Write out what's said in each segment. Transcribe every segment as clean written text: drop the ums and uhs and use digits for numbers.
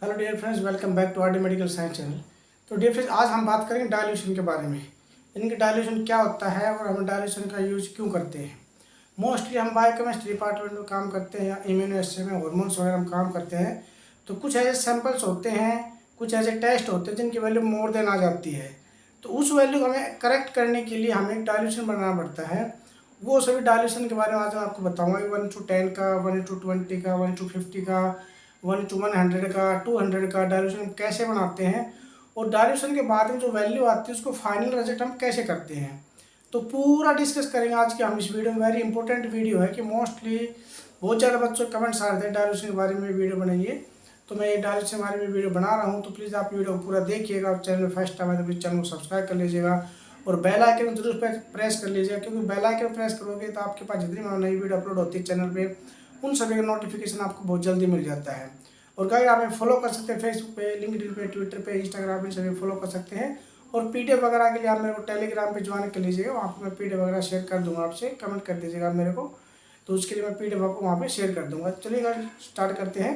Hello dear friends, welcome back to R D. Medical science channel. तो dear friends, आज हम बात करेंगे डाइल्यूशन के बारे में। इनकी डाइल्यूशन क्या होता है और हम डाइल्यूशन का यूज क्यों करते हैं। मोस्टली हम बायोकेमिस्ट्री डिपार्टमेंट में काम करते हैं या इम्यूनो में हार्मोन्स वगैरह हम काम करते हैं। तो कुछ ऐसे सैंपल्स होते हैं, कुछ ऐसे टेस्ट होते हैं जिनकी वैल्यू मोर देन आ जाती है। तो उस वैल्यू को हमें करेक्ट करने के लिए हमें एक डाइल्यूशन बनाना पड़ता है। वो सभी डाइल्यूशन के बारे में आज मैं आपको बताऊंगा। 1:10 का, 1:20 का, 1:50 का, 1:100 का, 200 का डाइल्यूशन हम कैसे बनाते हैं, और डाइल्यूशन के बाद में जो वैल्यू आती है उसको फाइनल रिजल्ट हम कैसे करते हैं। तो पूरा डिस्कस करेंगे आज के हम इस वीडियो में। वेरी इंपॉर्टेंट वीडियो है कि मोस्टली बहुत ज़्यादा बच्चों के कमेंट्स आ रहे थे डाइल्यूशन के बारे में वीडियो बनाइए। तो मैं ये डाइल्यूशन के बारे में वीडियो बना रहा हूँ, तो प्लीज़ आप वीडियो को पूरा देखिएगा। और चैनल में फर्स्ट टाइम है तो प्लीज़ चैनल को सब्सक्राइब कर लीजिएगा और बेल आइकन जरूर प्रेस कर लीजिएगा, क्योंकि बेल आइकन प्रेस करोगे तो आपके पास जितनी नई वीडियो अपलोड होती है चैनल पे, उन सभी का नोटिफिकेशन आपको बहुत जल्दी मिल जाता है। और गाइस, आप हमें फॉलो कर सकते हैं फेसबुक पे, लिंक्डइन पे, ट्विटर पे, इंस्टाग्राम पे, सभी फॉलो कर सकते हैं। और पीडीएफ वगैरह के लिए आप मेरे को टेलीग्राम पे ज्वाइन कर लीजिएगा। वहाँ पर मैं पीडीएफ वगैरह शेयर कर दूंगा, आपसे कमेंट कर दीजिएगा मेरे को, तो उसके लिए मैं पीडीएफ आपको वहाँ पे शेयर कर दूंगा। चलिए गाइस, स्टार्ट करते हैं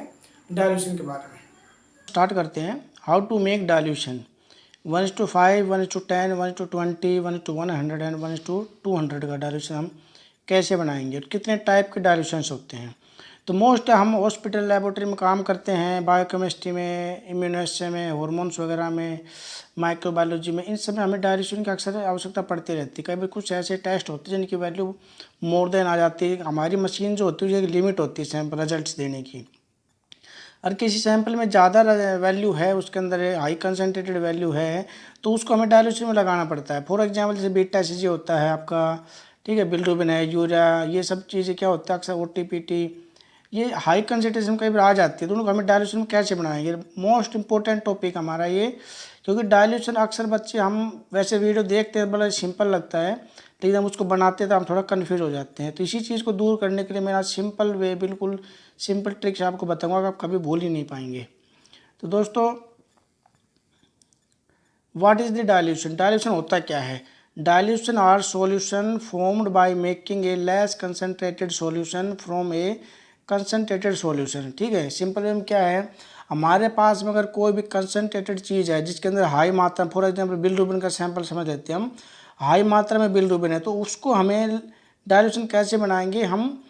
डाइल्यूशन के बारे में। स्टार्ट करते हैं। How to make dilution 1:5, 1:10, 1:20, 1:100 and 1:200 का डाइल्यूशन हम कैसे बनाएंगे और कितने टाइप के डाइल्यूशंस होते हैं। तो मोस्ट हम हॉस्पिटल लेबोरेटरी में काम करते हैं, बायोकेमिस्ट्री में, इम्यूनो में, हार्मोन्स वगैरह में, माइक्रोबायोलॉजी में, इन सब में हमें डाइल्यूशन की अक्सर आवश्यकता पड़ती रहती है। कभी कुछ ऐसे टेस्ट होते हैं जिनकी वैल्यू मोर देन आ जाती है। हमारी मशीन जो होती है एक लिमिट होती है सैंपल रिजल्ट देने की। और किसी सैंपल में ज़्यादा वैल्यू है, उसके अंदर हाई कंसनट्रेटेड वैल्यू है, तो उसको हमें डाइल्यूशन में लगाना पड़ता है। फॉर एग्जांपल जैसे बीटा एसिजी होता है आपका, ठीक है, बिल्डुबिन है, यूरिया, ये सब चीज़ें क्या होता है अक्सर ओटीपीटी, ये हाई कंसनट्रेशन कई बार आ जाती है। तो उनको हमें डाइल्यूशन में कैसे बनाएंगे, मोस्ट इंपॉर्टेंट टॉपिक हमारा ये। क्योंकि डाइल्यूशन अक्सर बच्चे, हम वैसे वीडियो देखते हैं बड़ा सिंपल लगता है, लेकिन हम उसको बनाते हैं तो हम थोड़ा कन्फ्यूज हो जाते हैं। तो इसी चीज़ को दूर करने के लिए मेरा सिंपल वे, बिल्कुल सिंपल ट्रिक्स आपको बताऊंगा कि आप कभी भूल ही नहीं पाएंगे। तो दोस्तों, what is the dilution. Dilution होता क्या है। Dilution are solution formed by making a less concentrated solution from a concentrated solution. ठीक है, सिंपल में क्या है, हमारे पास में अगर कोई भी कंसनट्रेटेड चीज़ है जिसके अंदर हाई मात्रा, फॉर एग्जांपल बिलिरुबिन का सैंपल समझ लेते हैं हम, हाई मात्रा में बिलिरुबिन है, तो उसको हमें डाइल्यूशन कैसे बनाएंगे। हम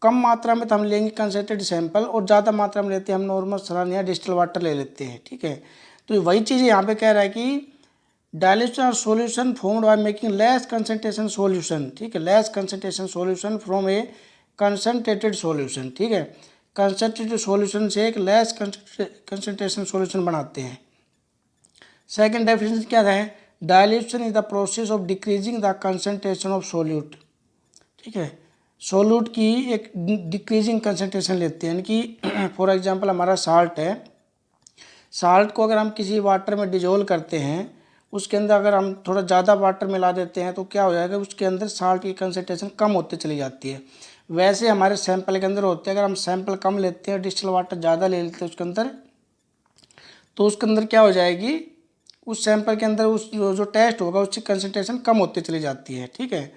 कम मात्रा में तो हम लेंगे कंसनट्रेटेड सैंपल, और ज़्यादा मात्रा में लेते हैं हम नॉर्मल सलाइन या डिस्टिल वाटर ले लेते हैं। ठीक है, तो वही चीज़ यहाँ पे कह रहा है कि डाइल्यूशन और solution formed by making less concentration solution. ठीक है, less concentration solution from A concentrated solution. ठीक है, कंसंट्रेटेड सॉल्यूशन से एक लेस कंसंट्रेशन सॉल्यूशन बनाते हैं। सेकंड डेफिनेशन क्या है, dilution is the process of decreasing the concentration of solute. ठीक है, सोल्यूट की एक डिक्रीजिंग कंसंट्रेशन लेते हैं, यानी कि फॉर एग्जांपल हमारा साल्ट है, साल्ट को अगर हम किसी वाटर में डिजोल्व करते हैं, उसके अंदर अगर हम थोड़ा ज़्यादा वाटर मिला देते हैं तो क्या हो जाएगा, उसके अंदर साल्ट की कंसंट्रेशन कम होती चली जाती है। वैसे हमारे सैंपल के अंदर होते हैं, अगर हम सैंपल कम लेते हैं, डिस्टिल वाटर ज़्यादा ले लेते हैं उसके अंदर, तो उसके अंदर क्या हो जाएगी, उस सैंपल के अंदर उस जो टेस्ट होगा उसकी कंसंट्रेशन कम होती चली जाती है। ठीक है,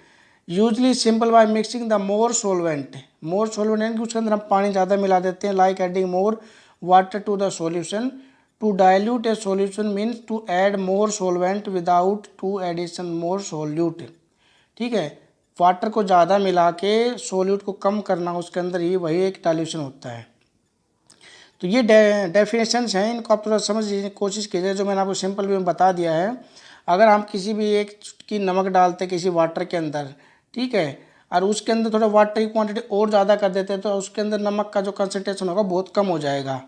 usually simple by mixing the more solvent. More solvent यानी कि उसके अंदर हम पानी ज़्यादा मिला देते हैं, like adding more water to the solution. To dilute a solution means to add more solvent without to addition more solute. ठीक है, वाटर को ज़्यादा मिला के सोल्यूट को कम करना उसके अंदर, ही वही एक डाइल्यूशन होता है। तो ये डेफिनेशंस हैं, इनको आप थोड़ा समझने की कोशिश कीजिए, जो मैंने आपको सिंपल वे में बता दिया है। अगर हम किसी भी एक चुटकी नमक डालते किसी वाटर के अंदर, ठीक है, और उसके अंदर थोड़ा वाटर की क्वांटिटी और ज़्यादा कर देते हैं, तो उसके अंदर नमक का जो कंसंट्रेशन होगा बहुत कम हो जाएगा।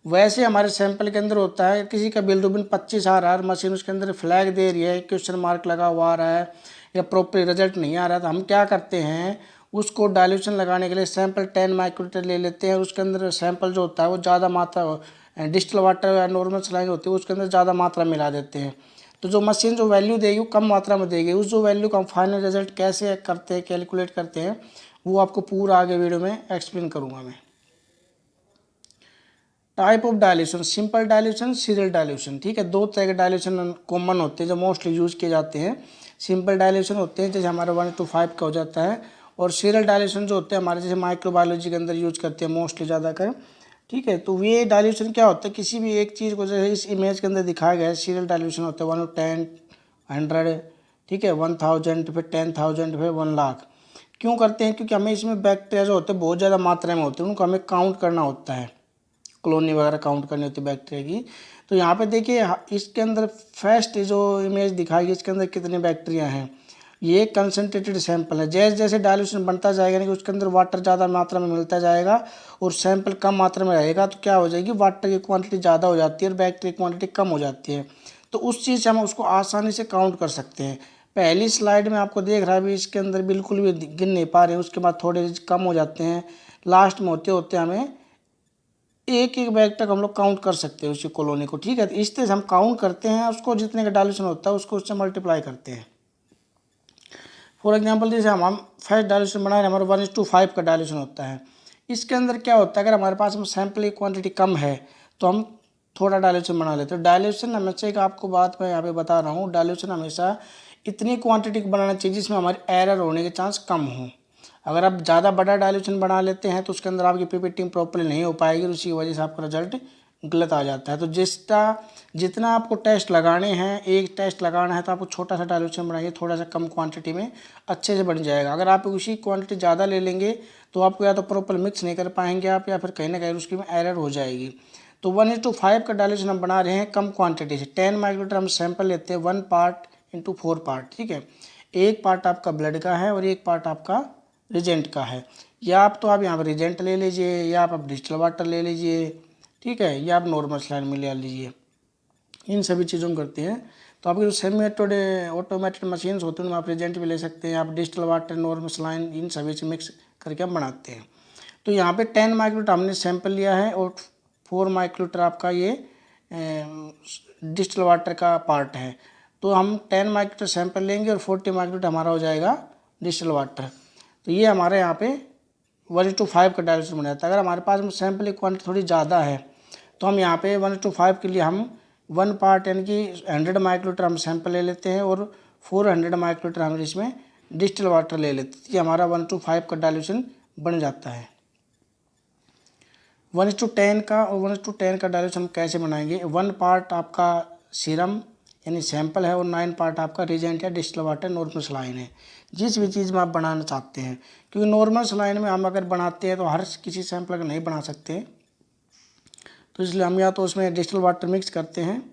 वैसे हमारे सैंपल के अंदर होता है, किसी का बिलिरुबिन 25 आ रहा है, मशीन उसके अंदर फ्लैग दे रही है, क्वेश्चन मार्क लगा हुआ आ रहा है, या प्रॉपर रिजल्ट नहीं आ रहा, तो हम क्या करते हैं, उसको डाइल्यूशन लगाने के लिए सैंपल 10 माइक्रोलीटर ले लेते हैं। उसके अंदर सैंपल जो होता है वो ज़्यादा मात्रा, डिस्टिल वाटर या नॉर्मल सलाइन होती है उसके अंदर ज़्यादा मात्रा मिला देते हैं। तो जो मशीन जो वैल्यू देगी वो कम मात्रा में देगी। उस जो वैल्यू का हम फाइनल रिजल्ट कैसे करते हैं, कैलकुलेट करते हैं, वो आपको पूरा आगे वीडियो में एक्सप्लेन करूँगा मैं। Type of dilution, simple dilution, serial dilution. ठीक है, दो तरह के डाइल्यूशन कॉमन होते हैं जो मोस्टली यूज किए जाते हैं। सिंपल डाइल्यूशन होते हैं जैसे हमारा 1:5 का हो जाता है, और सीरियल डाइल्यूशन जो होते हैं हमारे जैसे माइक्रोबायोलॉजी के अंदर यूज करते हैं मोस्टली ज़्यादातर, ठीक है। तो ये डाइल्यूशन क्या होता है, किसी भी एक चीज़ को जैसे इस इमेज के अंदर दिखाया गया है सीरियल डाइल्यूशन होता है 1/10, 100, ठीक है, 1000, फिर 10,000, फिर 1,00,000। क्यों करते हैं, क्योंकि हमें इसमें बैक्टीरिया जो होते हैं बहुत ज़्यादा मात्रा में होते हैं, उनको हमें काउंट करना होता है, कॉलोनी वगैरह काउंट करनी होती है बैक्टीरिया की। तो यहाँ पे देखिए इसके अंदर फर्स्ट जो इमेज दिखाई है इसके अंदर कितने बैक्टीरिया हैं, ये कंसनट्रेटेड सैंपल है। जैसे जैसे डाइल्यूशन बनता जाएगा नहीं कि उसके अंदर वाटर ज़्यादा मात्रा में मिलता जाएगा और सैंपल कम मात्रा में रहेगा, तो क्या हो जाएगी, वाटर की क्वांटिटी ज़्यादा हो जाती है और बैक्टीरिया की क्वांटिटी कम हो जाती है। तो उस चीज़ से हम उसको आसानी से काउंट कर सकते हैं। पहली स्लाइड में आपको देख रहा है अभी इसके अंदर बिल्कुल भी गिन नहीं पा रहे हैं, उसके बाद थोड़े कम हो जाते हैं, लास्ट में होते होते हमें एक एक बैग तक हम लोग काउंट कर सकते हैं उसी कॉलोनी को। ठीक है, तो इस तरह से हम काउंट करते हैं, उसको जितने का डाइल्यूशन होता है उसको उससे मल्टीप्लाई करते हैं। फॉर एग्जांपल जैसे हम फर्स्ट डाइल्यूशन बना रहे हैं, हमारा 1:5 का डाइल्यूशन होता है। इसके अंदर क्या होता है, अगर हमारे पास में सैंपल की क्वांटिटी कम है तो हम थोड़ा डाइल्यूशन बना लेते हैं। डाइल्यूशन हमेशा एक आपको बात मैं यहाँ पे बता रहा हूँ, डाइल्यूशन हमेशा इतनी क्वांटिटी बनाना चाहिए जिसमें हमारी एरर होने के चांस कम हो। अगर आप ज़्यादा बड़ा डाइल्यूशन बना लेते हैं तो उसके अंदर आपकी पीपीटी प्रॉपर्ली नहीं हो पाएगी, उसी की वजह से आपका रिजल्ट गलत आ जाता है। तो जितना आपको टेस्ट लगाने हैं, एक टेस्ट लगाना है तो आपको छोटा सा डाइल्यूशन बनाइए, थोड़ा सा कम क्वांटिटी में अच्छे से बन जाएगा। अगर आप उसी क्वांटिटी ज़्यादा ले लेंगे तो आपको या तो प्रॉपर मिक्स नहीं कर पाएंगे आप, या फिर कहीं ना कहीं उसकी में एरर हो जाएगी। तो 1:5 का डाइल्यूशन हम बना रहे हैं कम क्वांटिटी से। 10 माइक्रोलीटर हम सैंपल लेते हैं 1 पार्ट इंटू 4 पार्ट। ठीक है, एक पार्ट आपका ब्लड का है और एक पार्ट आपका रिजेंट का है। या आप तो आप यहाँ पर रिजेंट ले लीजिए, या आप डिस्टिल वाटर ले लीजिए, ठीक है, या आप नॉर्मल स्लाइन में ले लीजिए। इन सभी चीज़ों को करते हैं। तो आपके जो सेमी ऑटोमेटेड मशीन्स होते हैं उनमें आप रिजेंट भी ले सकते हैं, आप डिस्टिल वाटर, नॉर्मल स्लाइन, इन सभी से मिक्स करके हम बनाते हैं। तो यहाँ पे 10 माइक्रोलीटर हमने सैंपल लिया है और 4 माइक्रोलीटर आपका ये डिस्टिल वाटर का पार्ट है। तो हम 10 माइक्रोलीटर सैंपल लेंगे और 40 माइक्रोलीटर हमारा हो जाएगा डिस्टिल वाटर। तो ये हमारे यहाँ पे 1:5 का डाइल्यूशन बन जाता है। अगर हमारे पास में सैंपल की क्वांटिटी थोड़ी ज़्यादा है तो हम यहाँ पे 1:5 के लिए हम 1 पार्ट यानी कि 100 माइक्रोलीटर हम सैंपल ले लेते हैं और 400 माइक्रोलीटर हम इसमें डिस्टिल वाटर ले लेते हैं। ये हमारा 1:5 का डाइल्यूशन बन जाता है। 1:10 का और 1:10 का डाइल्यूशन हम कैसे बनाएंगे, 1 पार्ट आपका सीरम यानी सैंपल है और 9 पार्ट आपका रिजेंट या डिस्टिल वाटर नॉर्मल सलाइन है, जिस भी चीज़ में आप बनाना चाहते हैं। क्योंकि नॉर्मल सलाइन में हम अगर बनाते हैं तो हर किसी सैंपल का नहीं बना सकते, तो इसलिए हम या तो उसमें डिस्टिल वाटर मिक्स करते हैं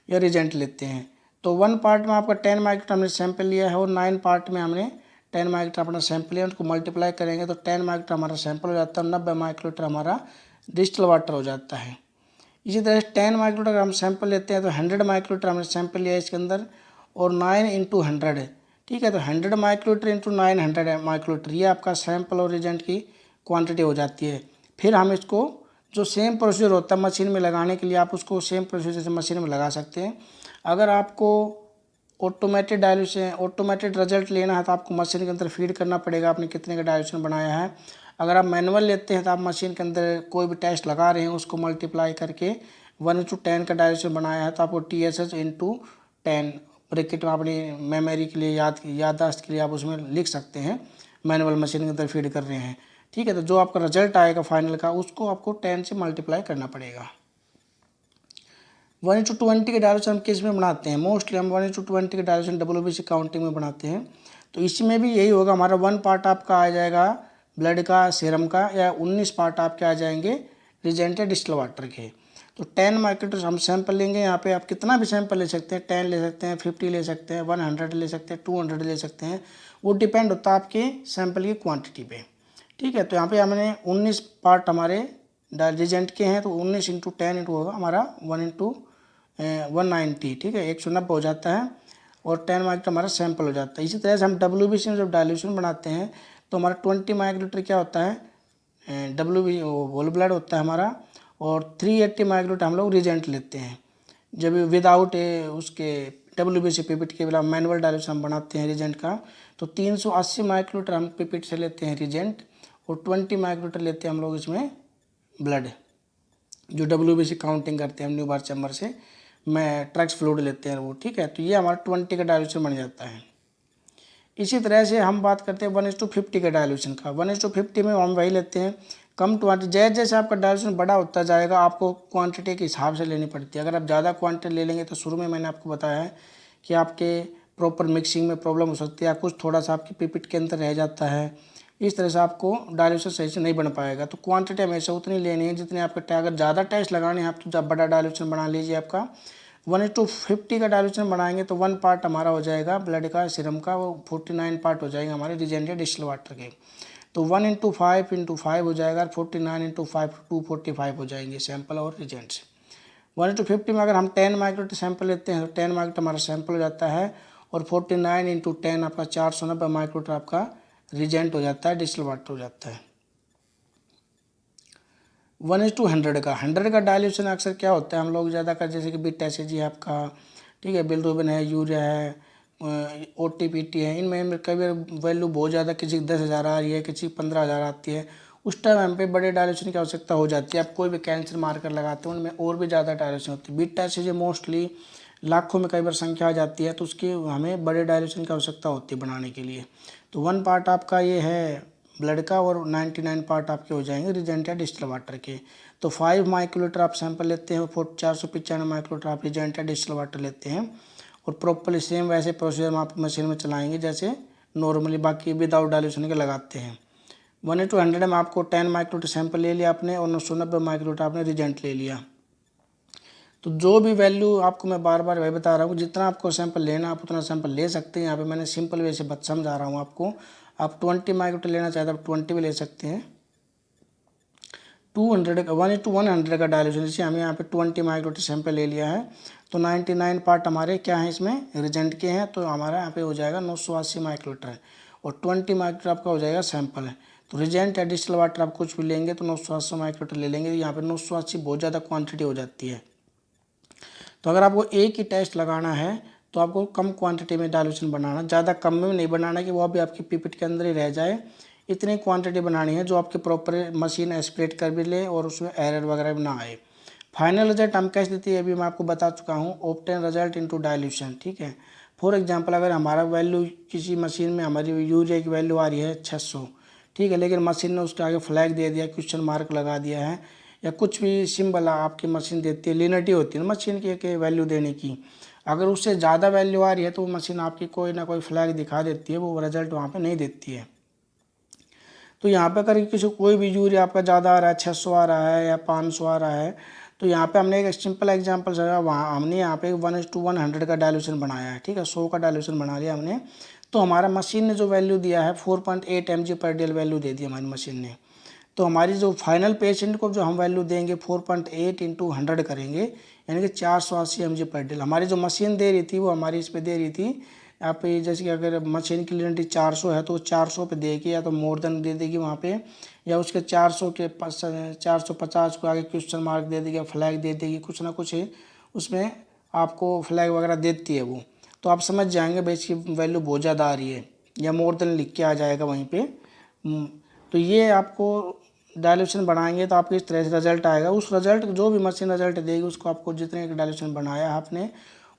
या रिजेंट लेते हैं। तो 1 पार्ट में आपका 10 माइक्रोलीटर हमने सैंपल लिया है और 9 पार्ट में हमने 10 माइक्रोलीटर अपना सैंपल लिया, उनको मल्टीप्लाई करेंगे तो 10 माइक्रोलीटर हमारा सैंपल हो जाता है, 90 माइक्रोलीटर हमारा डिस्टिल वाटर हो जाता है। इसी तरह 10 माइक्रोलीटर हम सैंपल लेते हैं तो 100 माइक्रोलीटर हमने सैंपल लिया है इसके अंदर और 9 इंटू 100, ठीक है। तो 100 माइक्रोलीटर इंटू 900 माइक्रोलीटर ये आपका सैंपल और रिजेंट की क्वांटिटी हो जाती है। फिर हम इसको जो सेम प्रोसीजर होता है मशीन में लगाने के लिए, आप उसको सेम प्रोसीजर से मशीन में लगा सकते हैं। अगर आपको ऑटोमेटेड डाइल्यूशन ऑटोमेटेड रिजल्ट लेना है तो आपको मशीन के अंदर फीड करना पड़ेगा आपने कितने का डाइल्यूशन बनाया है। अगर आप मैनुअल लेते हैं तो आप मशीन के अंदर कोई भी टेस्ट लगा रहे हैं उसको मल्टीप्लाई करके 1:10 का डाइल्यूशन बनाया है तो आपको TSH इंटू 10 ब्रैकेट में अपनी मेमोरी के लिए याददाश्त के लिए आप उसमें लिख सकते हैं, मैनुअल मशीन के अंदर फीड कर रहे हैं। ठीक है, तो जो आपका रिजल्ट आएगा फाइनल का उसको आपको 10 से मल्टीप्लाई करना पड़ेगा। 1:20 के डाइल्यूशन हम किस में बनाते हैं, मोस्टली हम 1:20 के डाइल्यूशन WBC काउंटिंग में बनाते हैं। तो इसमें भी यही होगा, हमारा 1 पार्ट आपका आ जाएगा ब्लड का, सीरम का, या 19 पार्ट आपके आ जाएंगे रिजेंट या डिस्टिल वाटर के। तो 10 माइक्रोलीटर हम सैंपल लेंगे, यहाँ पे आप कितना भी सैंपल ले सकते हैं, 10 ले सकते हैं, 50 ले सकते हैं, 100 ले सकते हैं, 200 ले सकते हैं, वो डिपेंड होता है आपके सैंपल की क्वांटिटी पे। ठीक है, तो यहाँ पे हमने 19 पार्ट हमारे रिजेंट के हैं तो 19 इंटू 10 इंटू होगा हमारा 1:190, ठीक है, 190 हो जाता है और 10 माइक्रोलीटर हमारा सैंपल हो जाता है। इसी तरह से हम WBC में जब डाइल्यूशन बनाते हैं तो हमारा 20 माइक्रोलीटर क्या होता है, होल ब्लड होता है हमारा, और 380 माइक्रोलीटर हम लोग रिजेंट लेते हैं। जब विदाउट उसके WBC पिपिट के बिना मैनुअल डाइल्यूशन हम बनाते हैं रिजेंट का, तो 380 माइक्रोलीटर हम पिपिट से लेते हैं रिजेंट और 20 माइक्रोलीटर लेते हैं हम लोग इसमें ब्लड, जो WBC काउंटिंग करते हैं हम न्यूबार चैम्बर से ट्रैक्स फ्लूइड लेते हैं वो। ठीक है, तो ये हमारा 20 का डाइल्यूशन बन जाता है। इसी तरह से हम बात करते हैं 1:50 के डाइल्यूशन का। 1:50 में हम वही लेते हैं कम क्वांटिटी, जैसे जैसे आपका डाइल्यूशन बड़ा होता जाएगा आपको क्वांटिटी के हिसाब से लेनी पड़ती है। अगर आप ज़्यादा क्वांटिटी ले लेंगे तो शुरू में मैंने आपको बताया है कि आपके प्रॉपर मिक्सिंग में प्रॉब्लम हो सकती है, कुछ थोड़ा सा आपकी पिपिट के अंदर रह जाता है, इस तरह से आपको डाइल्यूशन सही से नहीं बन पाएगा। तो क्वांटिटी हमेशा उतनी लेनी है जितनी आपके, अगर ज़्यादा टेस्ट लगाने हैं आप तो जब बड़ा डाइल्यूशन बना लीजिए। आपका 1:50 का डाइल्यूशन बनाएंगे तो 1 पार्ट हमारा हो जाएगा ब्लड का, सीरम का, वो 49 पार्ट हो जाएंगे हमारे रिजेंट या डिस्टिल वाटर के। तो 1:5 हो जाएगा, 49 × 5 245 हो जाएंगे सैंपल और रिजेंट्स। 1:50 में अगर हम 10 माइक्रोलीटर सैंपल लेते हैं तो 10 माइक्रोलीटर हमारा सैंपल हो जाता है, और 49 × 10 आपका 490 माइक्रोलीटर आपका रिजेंट हो जाता है, डिस्टिल वाटर हो जाता है। 1:100 का 100 का डाइल्यूशन अक्सर क्या होता है, हम लोग ज़्यादा कर, जैसे कि बिट एसिड है आपका, ठीक है, बिलिरुबिन है, यूरिया है, OTPT है, इनमें कई बार वैल्यू बहुत ज़्यादा, किसी की 10,000 आ रही है, किसी की 15,000 आती है, उस टाइम हम पे बड़े डाइल्यूशन की आवश्यकता हो जाती है। आप कोई भी कैंसर मार्कर लगाते हैं उनमें और भी ज़्यादा डाइल्यूशन होती है, बिट एसिड मोस्टली लाखों में कई बार संख्या आ जाती है, तो उसकी हमें बड़े डाइल्यूशन की आवश्यकता होती है बनाने के लिए। तो 1 पार्ट आपका ये है ब्लड का, और 99 पार्ट आपके हो जाएंगे रिजेंट या डिस्टिल वाटर के। तो 5 माइक्रोलीटर आप सैंपल लेते हैं, 495 माइक्रोलीटर आप रिजेंट या डिस्टिल वाटर लेते हैं, और प्रॉपरली सेम वैसे प्रोसीजर में आप मशीन में चलाएंगे जैसे नॉर्मली बाकी विदाउट डाइल्यूशन के लगाते हैं। 1:100 में आपको 10 माइक्रोलीटर सैंपल ले लिया आपने, और 990 माइक्रोलीटर आपने रिजेंट ले लिया। तो जो भी वैल्यू आपको मैं बार बार वही बता रहा हूँ, जितना आपको सैंपल लेना आप उतना सैंपल ले सकते हैं। यहाँ पे मैंने सिंपल वे से समझा रहा हूँ आपको। आप 20 माइक्रोलीटर लेना चाहते हैं आप 20 भी ले सकते हैं। 1:100 का डाइल्यूशन, जैसे हमें यहाँ पे 20 माइक्रोलीटर सैंपल ले लिया है, तो 99 पार्ट हमारे क्या हैं इसमें, रिजेंट के हैं, तो हमारा यहाँ पे हो जाएगा 980 माइक्रोलीटर, और 20 माइक्रोलीटर आपका हो जाएगा सैंपल है। तो रिजेंट या डिस्टिल वाटर आप कुछ भी लेंगे तो 980 माइक्रोलीटर ले लेंगे। यहाँ पे 980 बहुत ज़्यादा क्वान्टिटी हो जाती है। तो अगर आपको एक ही टेस्ट लगाना है तो आपको कम क्वांटिटी में डाइल्यूशन बनाना, ज़्यादा कम में नहीं बनाना कि वो भी आपकी पिपेट के अंदर ही रह जाए, इतनी क्वांटिटी बनानी है जो आपके प्रॉपर मशीन एस्पिरेट कर भी ले और उसमें एरर वगैरह भी ना आए। फाइनल रिजल्ट हम कैसे देती है अभी मैं आपको बता चुका हूँ, ऑब्टेन रिजल्ट इनटू डाइल्यूशन, ठीक है। फॉर एग्जांपल अगर हमारा वैल्यू किसी मशीन में हमारी यूरिया की वैल्यू आ रही है 600, ठीक है, लेकिन मशीन ने उसके आगे फ्लैग दे दिया, क्वेश्चन मार्क लगा दिया है, या कुछ भी सिंबल आपकी मशीन देती है, लिनिटी होती है ना मशीन की वैल्यू देने की, अगर उससे ज़्यादा वैल्यू आ रही है तो वो मशीन आपकी कोई ना कोई फ्लैग दिखा देती है, वो रिजल्ट वहाँ पे नहीं देती है। तो यहाँ पे अगर किसी कोई भी यूरिया आपका ज़्यादा आ रहा है, 600 आ रहा है या 500 आ रहा है, तो यहाँ पे हमने एक सिंपल एग्जांपल चला, वहाँ हमने यहाँ पे 1:100 का डाइल्यूशन बनाया है, ठीक है, 100 का डाइल्यूशन बना लिया हमने। तो हमारा मशीन ने जो वैल्यू दिया है 4.8 mg/dl वैल्यू दे दी हमारी मशीन ने। तो हमारी जो फाइनल पेशेंट को जो हम वैल्यू देंगे 4.8 × 100 करेंगे, यानी कि 480 mg/dl। हमारी जो मशीन दे रही थी वो हमारी इस पे दे रही थी, यहाँ पे जैसे कि अगर मशीन की लिमिट 400 है तो 400 पे देगी, या तो मोर देन दे देगी वहाँ पे, या उसके 400 के 450 को आगे क्वेश्चन मार्क दे देगी, फ्लैग दे देगी, कुछ ना कुछ है उसमें आपको फ्लैग वगैरह देती है वो। तो आप समझ जाएंगे भाई इसकी वैल्यू बहुत ज़्यादा आ रही है, या मोर देन लिख के आ जाएगा वहीं पे। तो ये आपको डाइल्यूशन बनाएंगे तो आपको इस तरह से रिजल्ट आएगा। उस रिजल्ट जो भी मशीन रिजल्ट देगी उसको आपको जितने डाइल्यूशन बनाया आपने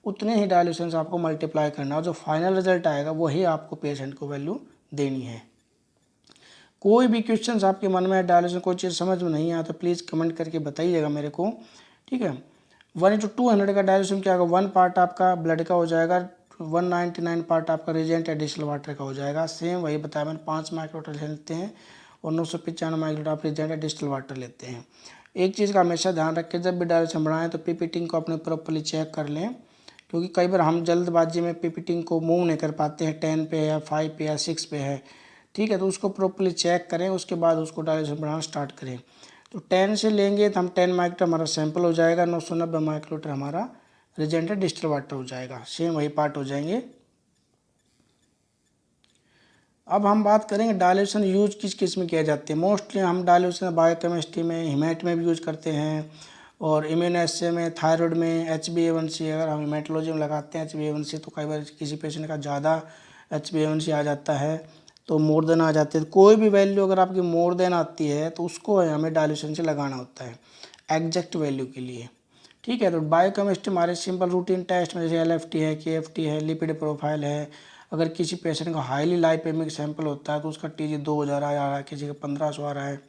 उतने ही डाइल्यूशन से आपको मल्टीप्लाई करना है, और जो फाइनल रिजल्ट आएगा वही आपको पेशेंट को वैल्यू देनी है। कोई भी क्वेश्चन आपके मन में है, डाइल्यूशन कोई चीज़ समझ में नहीं आया तो प्लीज़ कमेंट करके बताइएगा मेरे को, ठीक है। 1:200 का डाइल्यूशन क्या होगा, 1 पार्ट आपका ब्लड का हो जाएगा, 199 पार्ट आपका रिजेंट या डिस्टिल वाटर का हो जाएगा। सेम वही बताया मैंने, 5 माइक्रोलीटर लेते हैं और 995 माइक्रोलीटर आप रिजेंट या डिस्टिल वाटर लेते हैं। एक चीज़ का हमेशा ध्यान रखें, जब भी डाइल्यूशन बनाएं तो पीपीटिंग को अपने प्रॉपरली चेक कर लें, क्योंकि कई बार हम जल्दबाजी में पीपीटिंग को मूव नहीं कर पाते हैं, 10 पे है या 5 पे या 6 पे है, ठीक है। तो उसको प्रॉपरली चेक करें, उसके बाद उसको डाइल्यूशन बनाना स्टार्ट करें। तो 10 से लेंगे तो हम 10 माइक्रोलीटर हमारा सैंपल हो जाएगा, 990 माइक्रोलीटर हमारा रिजेंट या डिस्टिल वाटर हो जाएगा, सेम वही पार्ट हो जाएंगे। अब हम बात करेंगे डाइल्यूशन यूज किस किस में किया जाते हैं। मोस्टली हम डाइल्यूशन बायोकेमिस्ट्री में, हिमेट में भी यूज करते हैं, और इम्यूनोएस्से में, थायराइड में, HbA1c, अगर हम हिमेटोलॉजी में लगाते हैं HbA1c तो कई बार किसी पेशेंट का ज़्यादा HbA1c आ जाता है, तो मोर देन आ जाते हैं। कोई भी वैल्यू अगर आपकी मोर देन आती है तो उसको हमें डाइल्यूशन से लगाना होता है एग्जैक्ट वैल्यू के लिए, ठीक है। तो बायोकेमिस्ट्री हमारे सिंपल रूटीन टेस्ट में जैसे LFT है, KFT है, लिपिड प्रोफाइल है। अगर किसी पेशेंट का हाईली लाइपेमिक सैंपल होता है तो उसका TG 2000 आ रहा है, किसी का 1500 आ रहा है,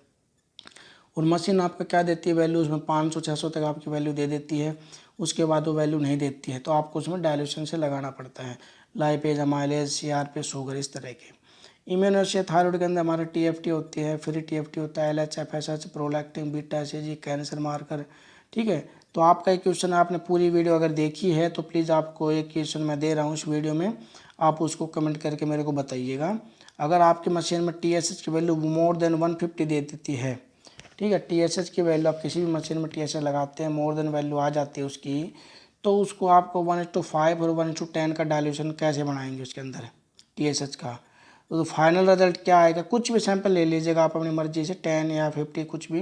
और मशीन आपका क्या देती है वैल्यू, उसमें 500-600 तक आपकी वैल्यू दे देती है, उसके बाद वो वैल्यू नहीं देती है, तो आपको उसमें डायल्यूशन से लगाना पड़ता है। लाइपेज, अमाइलेज, सीआरपी, शुगर, इस तरह के। इम्यूनोएसिड थायराइड के अंदर हमारा टीएफटी होती है, फ्री टीएफटी होता है, LH, FSH, prolactin, beta SAG, cancer marker. ठीक है, तो आपका एक क्वेश्चन, आपने पूरी वीडियो अगर देखी है तो प्लीज़ आपको एक क्वेश्चन मैं दे रहा हूँ इस वीडियो में, आप उसको कमेंट करके मेरे को बताइएगा। अगर आपकी मशीन में टीएसएच की वैल्यू मोर देन 150 दे देती है, ठीक है, टीएसएच की वैल्यू आप किसी भी मशीन में टीएसएच लगाते हैं, मोर देन वैल्यू आ जाती है उसकी, तो उसको आपको 1:5 और 1:10 का डायल्यूशन कैसे बनाएंगे उसके अंदर टीएसएच का। तो फाइनल रिजल्ट क्या आएगा, कुछ भी सैंपल ले लीजिएगा आप अपनी मर्जी से, 10 या 50 कुछ भी,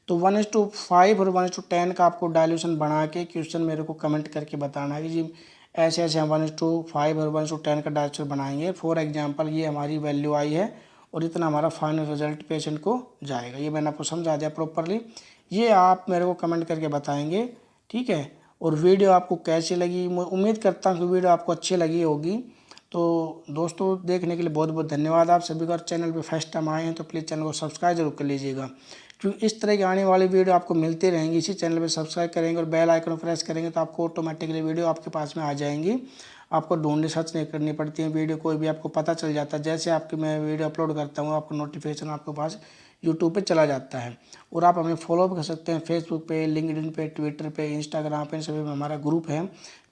तो 1:5 और 1:10 का आपको डायल्यूशन बना के क्वेश्चन मेरे को कमेंट करके बताना है कि जी ऐसे ऐसे हम 1:5 और 1:10 का डायल्यूशन बनाएंगे। फॉर एग्जांपल ये हमारी वैल्यू आई है और इतना हमारा फाइनल रिजल्ट पेशेंट को जाएगा। ये मैंने आपको समझा दिया प्रॉपरली, ये आप मेरे को कमेंट करके बताएंगे, ठीक है। और वीडियो आपको कैसी लगी, मैं उम्मीद करता हूँ कि वीडियो आपको अच्छी लगी होगी। तो दोस्तों देखने के लिए बहुत बहुत धन्यवाद आप सभी का। चैनल पे फर्स्ट टाइम आए हैं तो प्लीज़ चैनल को सब्सक्राइब जरूर कर लीजिएगा, क्योंकि इस तरह की आने वाली वीडियो आपको मिलती रहेंगी। इसी चैनल पे सब्सक्राइब करेंगे और बेल आइकन प्रेस करेंगे तो आपको ऑटोमेटिकली वीडियो आपके पास में आ जाएंगी, आपको ढूंढने सर्च नहीं करनी पड़ती है, वीडियो कोई भी आपको पता चल जाता है। जैसे आपकी मैं वीडियो अपलोड करता हूँ आपको नोटिफिकेशन आपके पास यूट्यूब पे चला जाता है। और आप हमें फॉलो भी कर सकते हैं फेसबुक पे, लिंक्डइन पे, ट्विटर पे, इंस्टाग्राम पे, इन सभी में हमारा ग्रुप है।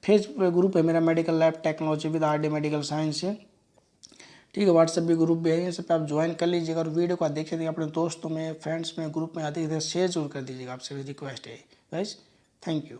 फेसबुक पे ग्रुप है मेरा medical lab technology with R.D. Medical science है, ठीक है। व्हाट्सएप भी ग्रुप भी है, ये सब पे आप ज्वाइन कर लीजिएगा और वीडियो को आप देख लीजिएगा, अपने दोस्तों में, फ्रेंड्स में, ग्रुप में आते शेयर जरूर कर दीजिएगा, आपसे रिक्वेस्ट है गाइस। Thank you.